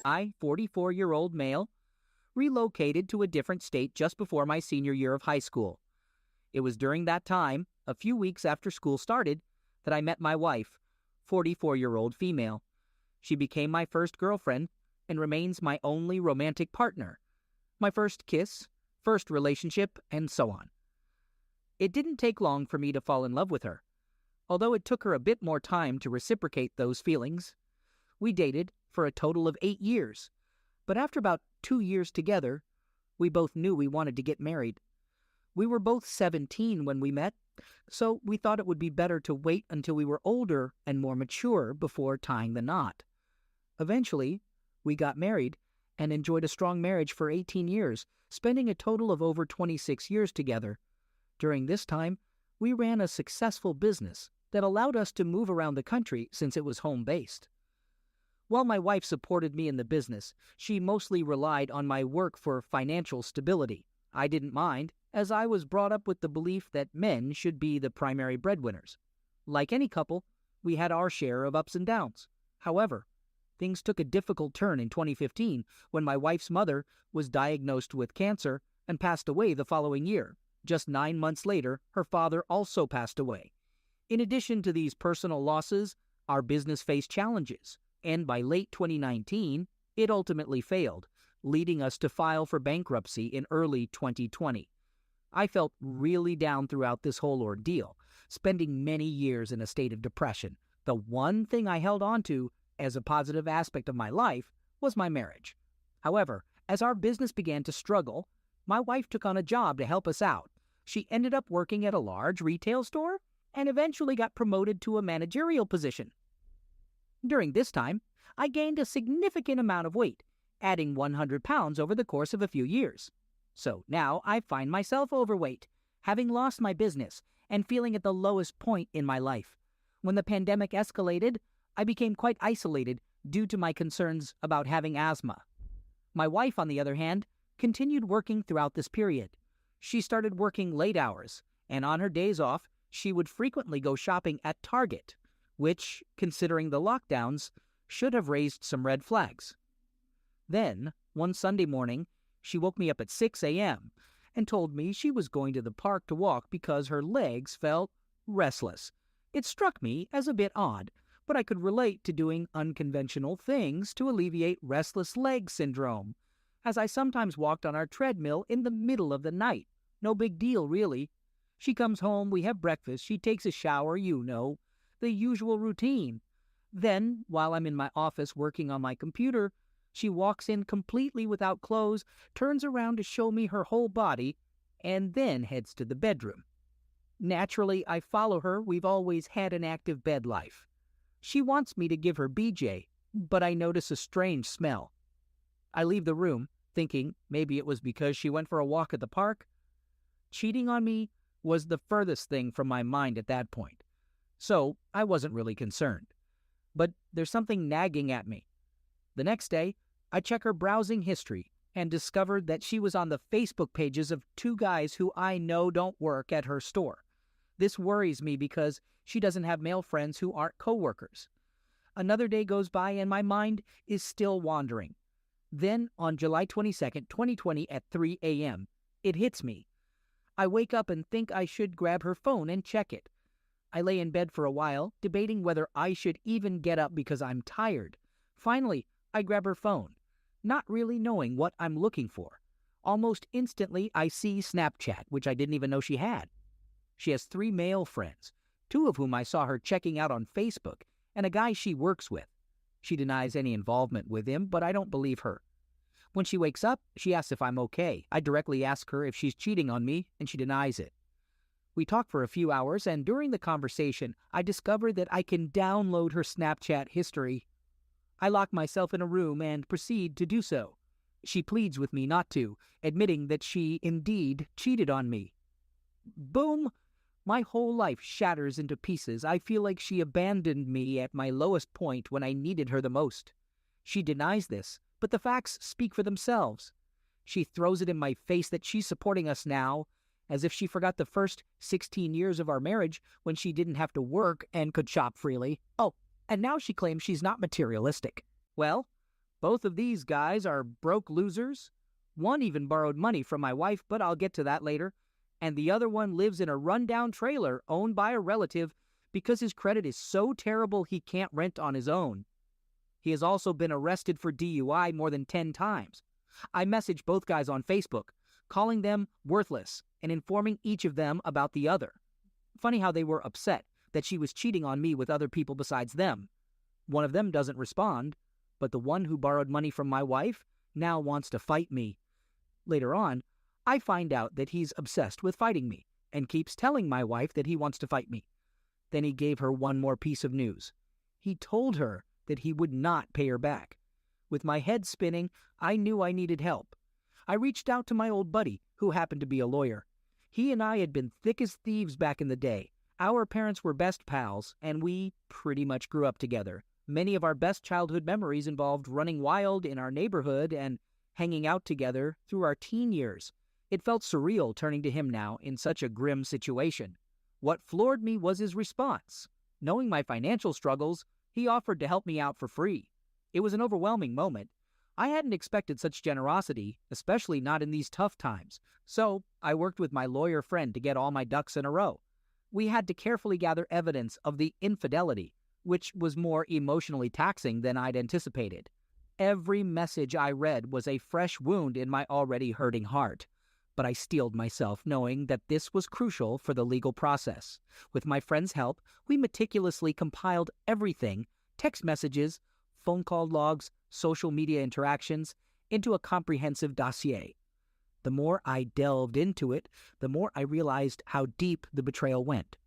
I, 44-year-old male, relocated to a different state just before my senior year of high school. It was during that time, a few weeks after school started, that I met my wife, 44-year-old female. She became my first girlfriend and remains my only romantic partner, my first kiss, first relationship, and so on. It didn't take long for me to fall in love with her, although it took her a bit more time to reciprocate those feelings. We dated for a total of 8 years, but after about 2 years together, we both knew we wanted to get married. We were both 17 when we met, so we thought it would be better to wait until we were older and more mature before tying the knot. Eventually, we got married and enjoyed a strong marriage for 18 years, spending a total of over 26 years together. During this time, we ran a successful business that allowed us to move around the country since it was home-based. While my wife supported me in the business, she mostly relied on my work for financial stability. I didn't mind, as I was brought up with the belief that men should be the primary breadwinners. Like any couple, we had our share of ups and downs. However, things took a difficult turn in 2015 when my wife's mother was diagnosed with cancer and passed away the following year. Just 9 months later, her father also passed away. In addition to these personal losses, our business faced challenges, and by late 2019, it ultimately failed, leading us to file for bankruptcy in early 2020. I felt really down throughout this whole ordeal, spending many years in a state of depression. The one thing I held on to as a positive aspect of my life was my marriage. However, as our business began to struggle, my wife took on a job to help us out. She ended up working at a large retail store and eventually got promoted to a managerial position. During this time, I gained a significant amount of weight, adding 100 pounds over the course of a few years. So now I find myself overweight, having lost my business and feeling at the lowest point in my life. When the pandemic escalated, I became quite isolated due to my concerns about having asthma. My wife, on the other hand, continued working throughout this period. She started working late hours, and on her days off, she would frequently go shopping at Target, which, considering the lockdowns, should have raised some red flags. Then, one Sunday morning, she woke me up at 6 a.m. and told me she was going to the park to walk because her legs felt restless. It struck me as a bit odd, but I could relate to doing unconventional things to alleviate restless leg syndrome, as I sometimes walked on our treadmill in the middle of the night. No big deal, really. She comes home, we have breakfast, she takes a shower, the usual routine. Then, while I'm in my office working on my computer, she walks in completely without clothes, turns around to show me her whole body, and then heads to the bedroom. Naturally, I follow her. We've always had an active bed life. She wants me to give her BJ, but I notice a strange smell. I leave the room, thinking maybe it was because she went for a walk at the park. Cheating on me was the furthest thing from my mind at that point, so I wasn't really concerned. But there's something nagging at me. The next day, I check her browsing history and discovered that she was on the Facebook pages of 2 guys who I know don't work at her store. This worries me because she doesn't have male friends who aren't coworkers. Another day goes by and my mind is still wandering. Then, on July 22nd, 2020 at 3 a.m., it hits me. I wake up and think I should grab her phone and check it. I lay in bed for a while, debating whether I should even get up because I'm tired. Finally, I grab her phone, not really knowing what I'm looking for. Almost instantly, I see Snapchat, which I didn't even know she had. She has 3 male friends, 2 of whom I saw her checking out on Facebook, and a guy she works with. She denies any involvement with him, but I don't believe her. When she wakes up, she asks if I'm okay. I directly ask her if she's cheating on me, and she denies it. We talk for a few hours, and during the conversation, I discover that I can download her Snapchat history. I lock myself in a room and proceed to do so. She pleads with me not to, admitting that she indeed cheated on me. Boom! My whole life shatters into pieces. I feel like she abandoned me at my lowest point when I needed her the most. She denies this, but the facts speak for themselves. She throws it in my face that she's supporting us now, as if she forgot the first 16 years of our marriage when she didn't have to work and could shop freely. Oh, and now she claims she's not materialistic. Well, Both of these guys are broke losers. One even borrowed money from my wife, but I'll get to that later. And the other one lives in a rundown trailer owned by a relative because his credit is so terrible he can't rent on his own. He has also been arrested for DUI more than 10 times. I messaged both guys on Facebook, calling them worthless and informing each of them about the other. Funny how they were upset that she was cheating on me with other people besides them. One of them doesn't respond, but the one who borrowed money from my wife now wants to fight me. Later on, I find out that he's obsessed with fighting me and keeps telling my wife that he wants to fight me. Then he gave her one more piece of news. He told her that he would not pay her back. With my head spinning, I knew I needed help. I reached out to my old buddy, who happened to be a lawyer. He and I had been thick as thieves back in the day. Our parents were best pals, and we pretty much grew up together. Many of our best childhood memories involved running wild in our neighborhood and hanging out together through our teen years. It felt surreal turning to him now in such a grim situation. What floored me was his response. Knowing my financial struggles, he offered to help me out for free. It was an overwhelming moment. I hadn't expected such generosity, especially not in these tough times. So I worked with my lawyer friend to get all my ducks in a row. We had to carefully gather evidence of the infidelity, which was more emotionally taxing than I'd anticipated. Every message I read was a fresh wound in my already hurting heart. But I steeled myself knowing that this was crucial for the legal process. With my friend's help, we meticulously compiled everything, text messages, phone call logs, social media interactions, into a comprehensive dossier. The more I delved into it, the more I realized how deep the betrayal went.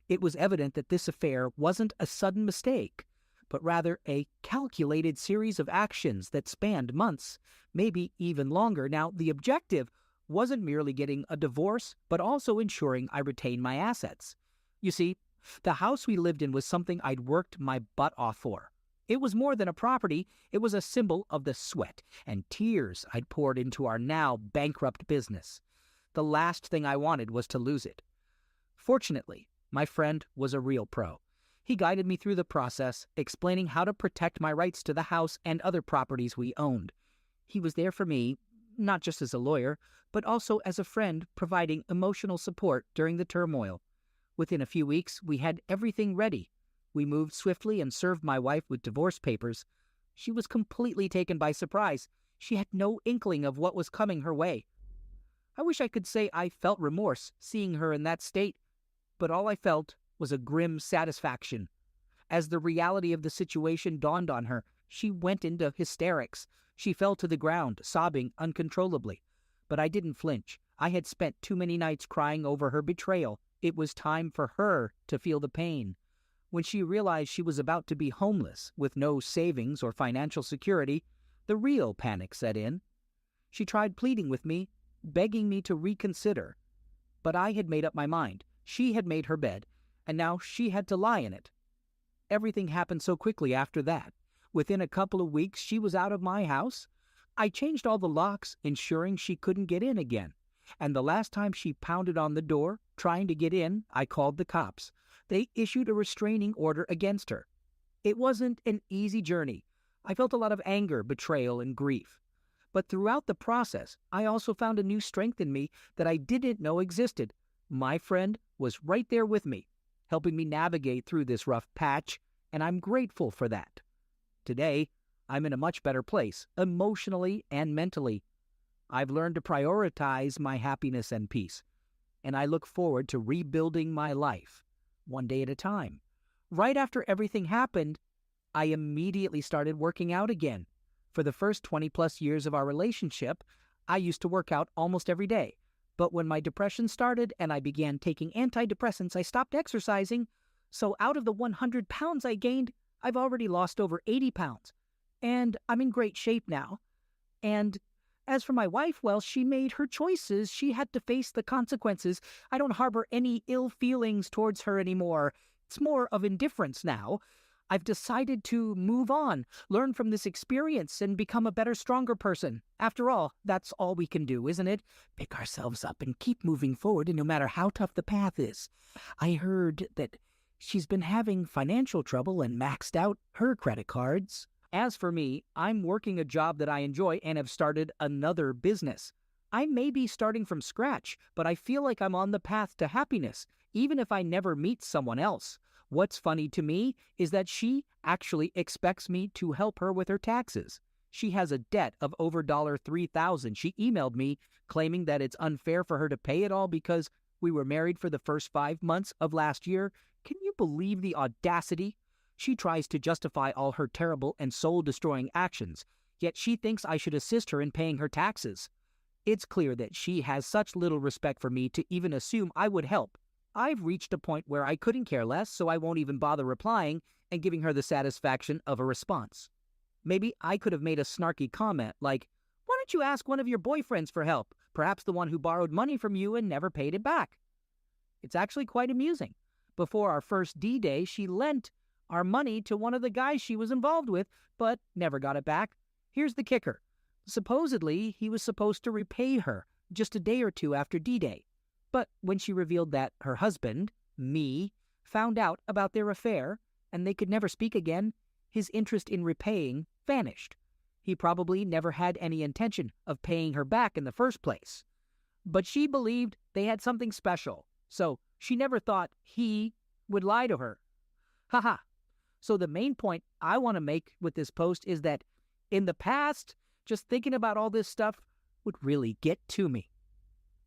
It was evident that this affair wasn't a sudden mistake, but rather a calculated series of actions that spanned months, maybe even longer. Now, the objective wasn't merely getting a divorce, but also ensuring I retain my assets. You see, the house we lived in was something I'd worked my butt off for. It was more than a property, it was a symbol of the sweat and tears I'd poured into our now bankrupt business. The last thing I wanted was to lose it. Fortunately, my friend was a real pro. He guided me through the process, explaining how to protect my rights to the house and other properties we owned. He was there for me, not just as a lawyer, but also as a friend, providing emotional support during the turmoil. Within a few weeks, we had everything ready. We moved swiftly and served my wife with divorce papers. She was completely taken by surprise. She had no inkling of what was coming her way. I wish I could say I felt remorse seeing her in that state, but all I felt was a grim satisfaction. As the reality of the situation dawned on her, she went into hysterics. She fell to the ground, sobbing uncontrollably. But I didn't flinch. I had spent too many nights crying over her betrayal. It was time for her to feel the pain. When she realized she was about to be homeless, with no savings or financial security, the real panic set in. She tried pleading with me, begging me to reconsider. But I had made up my mind. She had made her bed, and now she had to lie in it. Everything happened so quickly after that. Within a couple of weeks, she was out of my house. I changed all the locks, ensuring she couldn't get in again. And the last time she pounded on the door, trying to get in, I called the cops. They issued a restraining order against her. It wasn't an easy journey. I felt a lot of anger, betrayal, and grief. But throughout the process, I also found a new strength in me that I didn't know existed. My friend was right there with me, helping me navigate through this rough patch, and I'm grateful for that. Today, I'm in a much better place, emotionally and mentally. I've learned to prioritize my happiness and peace, and I look forward to rebuilding my life, one day at a time. Right after everything happened, I immediately started working out again. For the first 20-plus years of our relationship, I used to work out almost every day. But when my depression started and I began taking antidepressants, I stopped exercising. So out of the 100 pounds I gained, I've already lost over 80 pounds. And I'm in great shape now. And as for my wife, well, she made her choices. She had to face the consequences. I don't harbor any ill feelings towards her anymore. It's more of indifference now. I've decided to move on, learn from this experience, and become a better, stronger person. After all, that's all we can do, isn't it? Pick ourselves up and keep moving forward, and no matter how tough the path is. I heard that she's been having financial trouble and maxed out her credit cards. As for me, I'm working a job that I enjoy and have started another business. I may be starting from scratch, but I feel like I'm on the path to happiness, even if I never meet someone else. What's funny to me is that she actually expects me to help her with her taxes. She has a debt of over $3,000. She emailed me claiming that it's unfair for her to pay it all because we were married for the first 5 months of last year. Can you believe the audacity? She tries to justify all her terrible and soul-destroying actions, yet she thinks I should assist her in paying her taxes. It's clear that she has such little respect for me to even assume I would help. I've reached a point where I couldn't care less, so I won't even bother replying and giving her the satisfaction of a response. Maybe I could have made a snarky comment like, "Why don't you ask one of your boyfriends for help? Perhaps the one who borrowed money from you and never paid it back." It's actually quite amusing. Before our first D-Day, she lent our money to one of the guys she was involved with, but never got it back. Here's the kicker. Supposedly, he was supposed to repay her just a day or two after D-Day. But when she revealed that her husband, me, found out about their affair and they could never speak again, his interest in repaying vanished. He probably never had any intention of paying her back in the first place. But she believed they had something special, so she never thought he would lie to her. Haha. So the main point I want to make with this post is that in the past, just thinking about all this stuff would really get to me.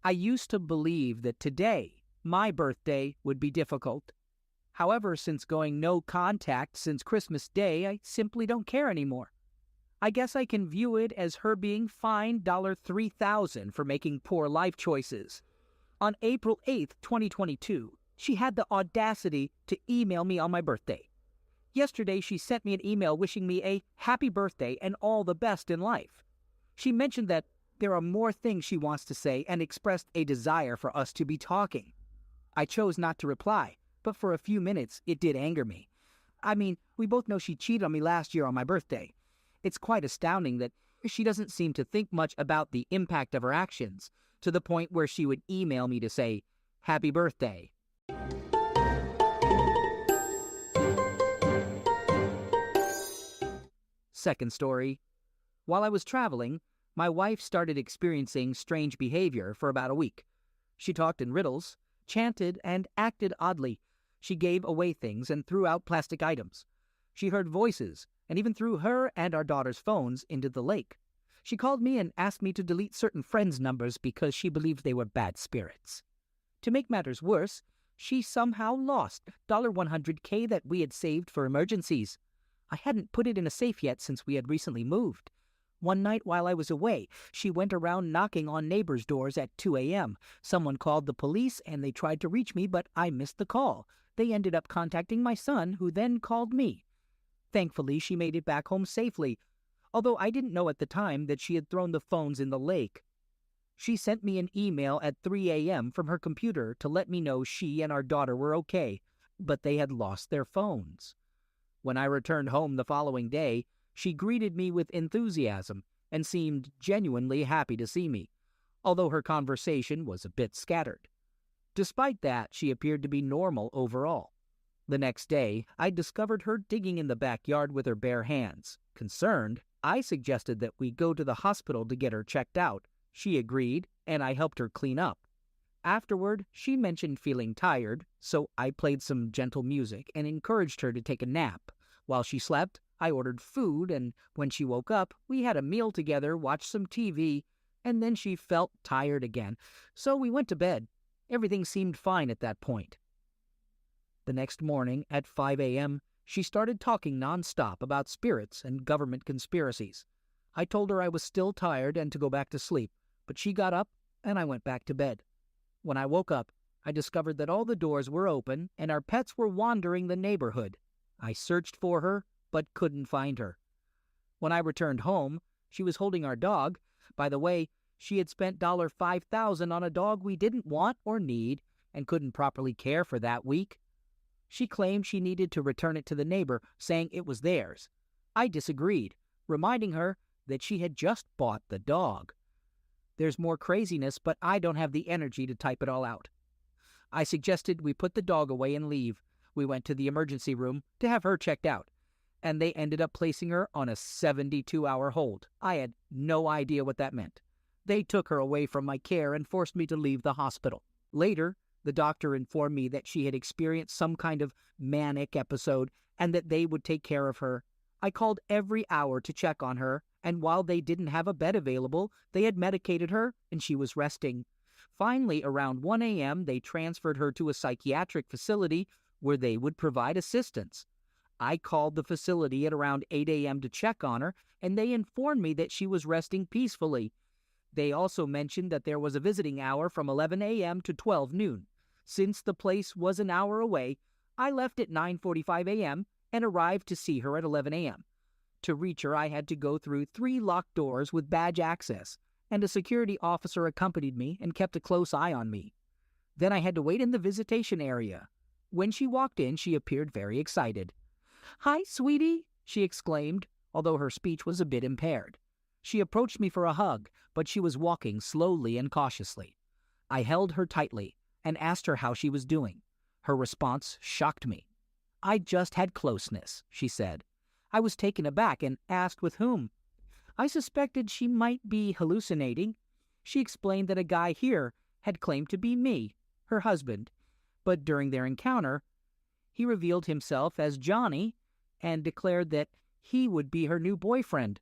I used to believe that today, my birthday, would be difficult. However, since going no contact since Christmas Day, I simply don't care anymore. I guess I can view it as her being fined $3,000 for making poor life choices. On April 8th, 2022, she had the audacity to email me on my birthday. Yesterday, she sent me an email wishing me a happy birthday and all the best in life. She mentioned that there are more things she wants to say and expressed a desire for us to be talking. I chose not to reply, but for a few minutes, it did anger me. I mean, we both know she cheated on me last year on my birthday. It's quite astounding that she doesn't seem to think much about the impact of her actions, to the point where she would email me to say, "Happy birthday." Second story. While I was traveling, my wife started experiencing strange behavior for about a week. She talked in riddles, chanted, and acted oddly. She gave away things and threw out plastic items. She heard voices and even threw her and our daughter's phones into the lake. She called me and asked me to delete certain friends' numbers because she believed they were bad spirits. To make matters worse, she somehow lost $100K that we had saved for emergencies. I hadn't put it in a safe yet since we had recently moved. One night while I was away, she went around knocking on neighbors' doors at 2 a.m. Someone called the police and they tried to reach me, but I missed the call. They ended up contacting my son, who then called me. Thankfully, she made it back home safely, although I didn't know at the time that she had thrown the phones in the lake. She sent me an email at 3 a.m. from her computer to let me know she and our daughter were okay, but they had lost their phones. When I returned home the following day, she greeted me with enthusiasm and seemed genuinely happy to see me, although her conversation was a bit scattered. Despite that, she appeared to be normal overall. The next day, I discovered her digging in the backyard with her bare hands. Concerned, I suggested that we go to the hospital to get her checked out. She agreed, and I helped her clean up. Afterward, she mentioned feeling tired, so I played some gentle music and encouraged her to take a nap. While she slept, I ordered food, and when she woke up, we had a meal together, watched some TV, and then she felt tired again, so we went to bed. Everything seemed fine at that point. The next morning, at 5 a.m., she started talking nonstop about spirits and government conspiracies. I told her I was still tired and to go back to sleep, but she got up, and I went back to bed. When I woke up, I discovered that all the doors were open and our pets were wandering the neighborhood. I searched for her, but couldn't find her. When I returned home, she was holding our dog. By the way, she had spent $5,000 on a dog we didn't want or need and couldn't properly care for that week. She claimed she needed to return it to the neighbor, saying it was theirs. I disagreed, reminding her that she had just bought the dog. There's more craziness, but I don't have the energy to type it all out. I suggested we put the dog away and leave. We went to the emergency room to have her checked out. and they ended up placing her on a 72-hour hold. I had no idea what that meant. They took her away from my care and forced me to leave the hospital. Later, the doctor informed me that she had experienced some kind of manic episode and that they would take care of her. I called every hour to check on her, and while they didn't have a bed available, they had medicated her and she was resting. Finally, around 1 a.m., they transferred her to a psychiatric facility where they would provide assistance. I called the facility at around 8 a.m. to check on her, and they informed me that she was resting peacefully. They also mentioned that there was a visiting hour from 11 a.m. to 12 noon. Since the place was an hour away, I left at 9:45 a.m. and arrived to see her at 11 a.m. To reach her, I had to go through 3 locked doors with badge access, and a security officer accompanied me and kept a close eye on me. Then I had to wait in the visitation area. When she walked in, she appeared very excited. "Hi, sweetie," she exclaimed, although her speech was a bit impaired. She approached me for a hug, but she was walking slowly and cautiously. I held her tightly and asked her how she was doing. Her response shocked me. "I just had closeness," she said. I was taken aback and asked with whom. I suspected she might be hallucinating. She explained that a guy here had claimed to be me, her husband, but during their encounter, he revealed himself as Johnny and declared that he would be her new boyfriend.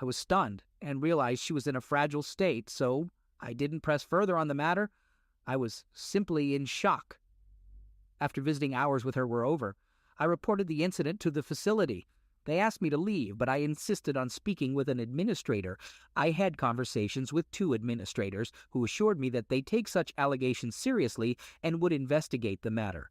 I was stunned and realized she was in a fragile state, so I didn't press further on the matter. I was simply in shock. After visiting hours with her were over, I reported the incident to the facility. They asked me to leave, but I insisted on speaking with an administrator. I had conversations with 2 administrators who assured me that they take such allegations seriously and would investigate the matter.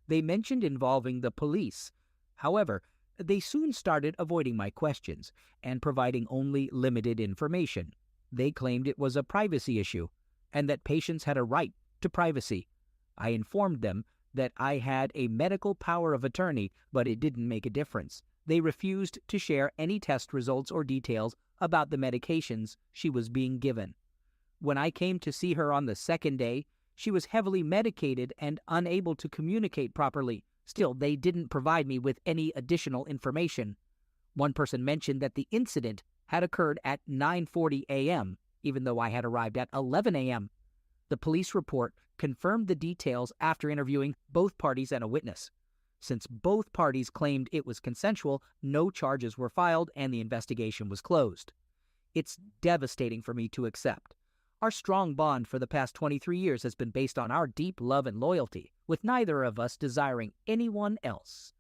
They mentioned involving the police. However, they soon started avoiding my questions and providing only limited information. They claimed it was a privacy issue and that patients had a right to privacy. I informed them that I had a medical power of attorney, but it didn't make a difference. They refused to share any test results or details about the medications she was being given. When I came to see her on the second day, she was heavily medicated and unable to communicate properly. Still, they didn't provide me with any additional information. One person mentioned that the incident had occurred at 9:40 a.m., even though I had arrived at 11 a.m. The police report confirmed the details after interviewing both parties and a witness. Since both parties claimed it was consensual, no charges were filed and the investigation was closed. It's devastating for me to accept. Our strong bond for the past 23 years has been based on our deep love and loyalty, with neither of us desiring anyone else.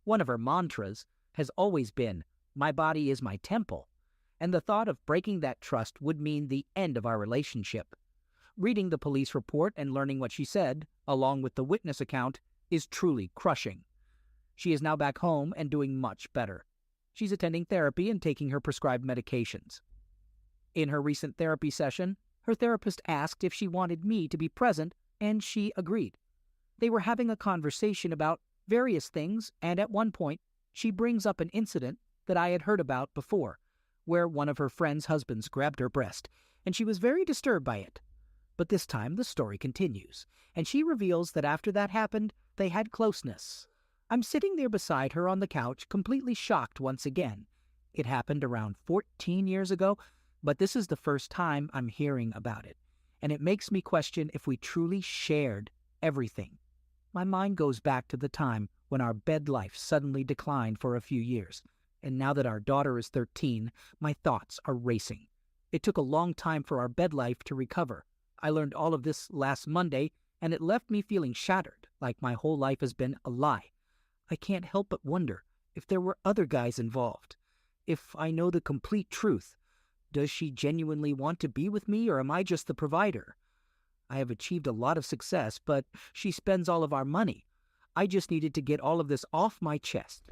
One of her mantras has always been, "My body is my temple," and the thought of breaking that trust would mean the end of our relationship. Reading the police report and learning what she said, along with the witness account, is truly crushing. She is now back home and doing much better. She's attending therapy and taking her prescribed medications. In her recent therapy session, her therapist asked if she wanted me to be present, and she agreed. They were having a conversation about various things, and at one point, she brings up an incident that I had heard about before, where one of her friend's husbands grabbed her breast, and she was very disturbed by it. But this time, the story continues, and she reveals that after that happened, they had closeness. I'm sitting there beside her on the couch, completely shocked once again. It happened around 14 years ago, but this is the first time I'm hearing about it, and it makes me question if we truly shared everything. My mind goes back to the time when our bed life suddenly declined for a few years, and now that our daughter is 13, my thoughts are racing. It took a long time for our bed life to recover. I learned all of this last Monday, and it left me feeling shattered, like my whole life has been a lie. I can't help but wonder if there were other guys involved. If I know the complete truth, does she genuinely want to be with me, or am I just the provider? I have achieved a lot of success, but she spends all of our money. I just needed to get all of this off my chest.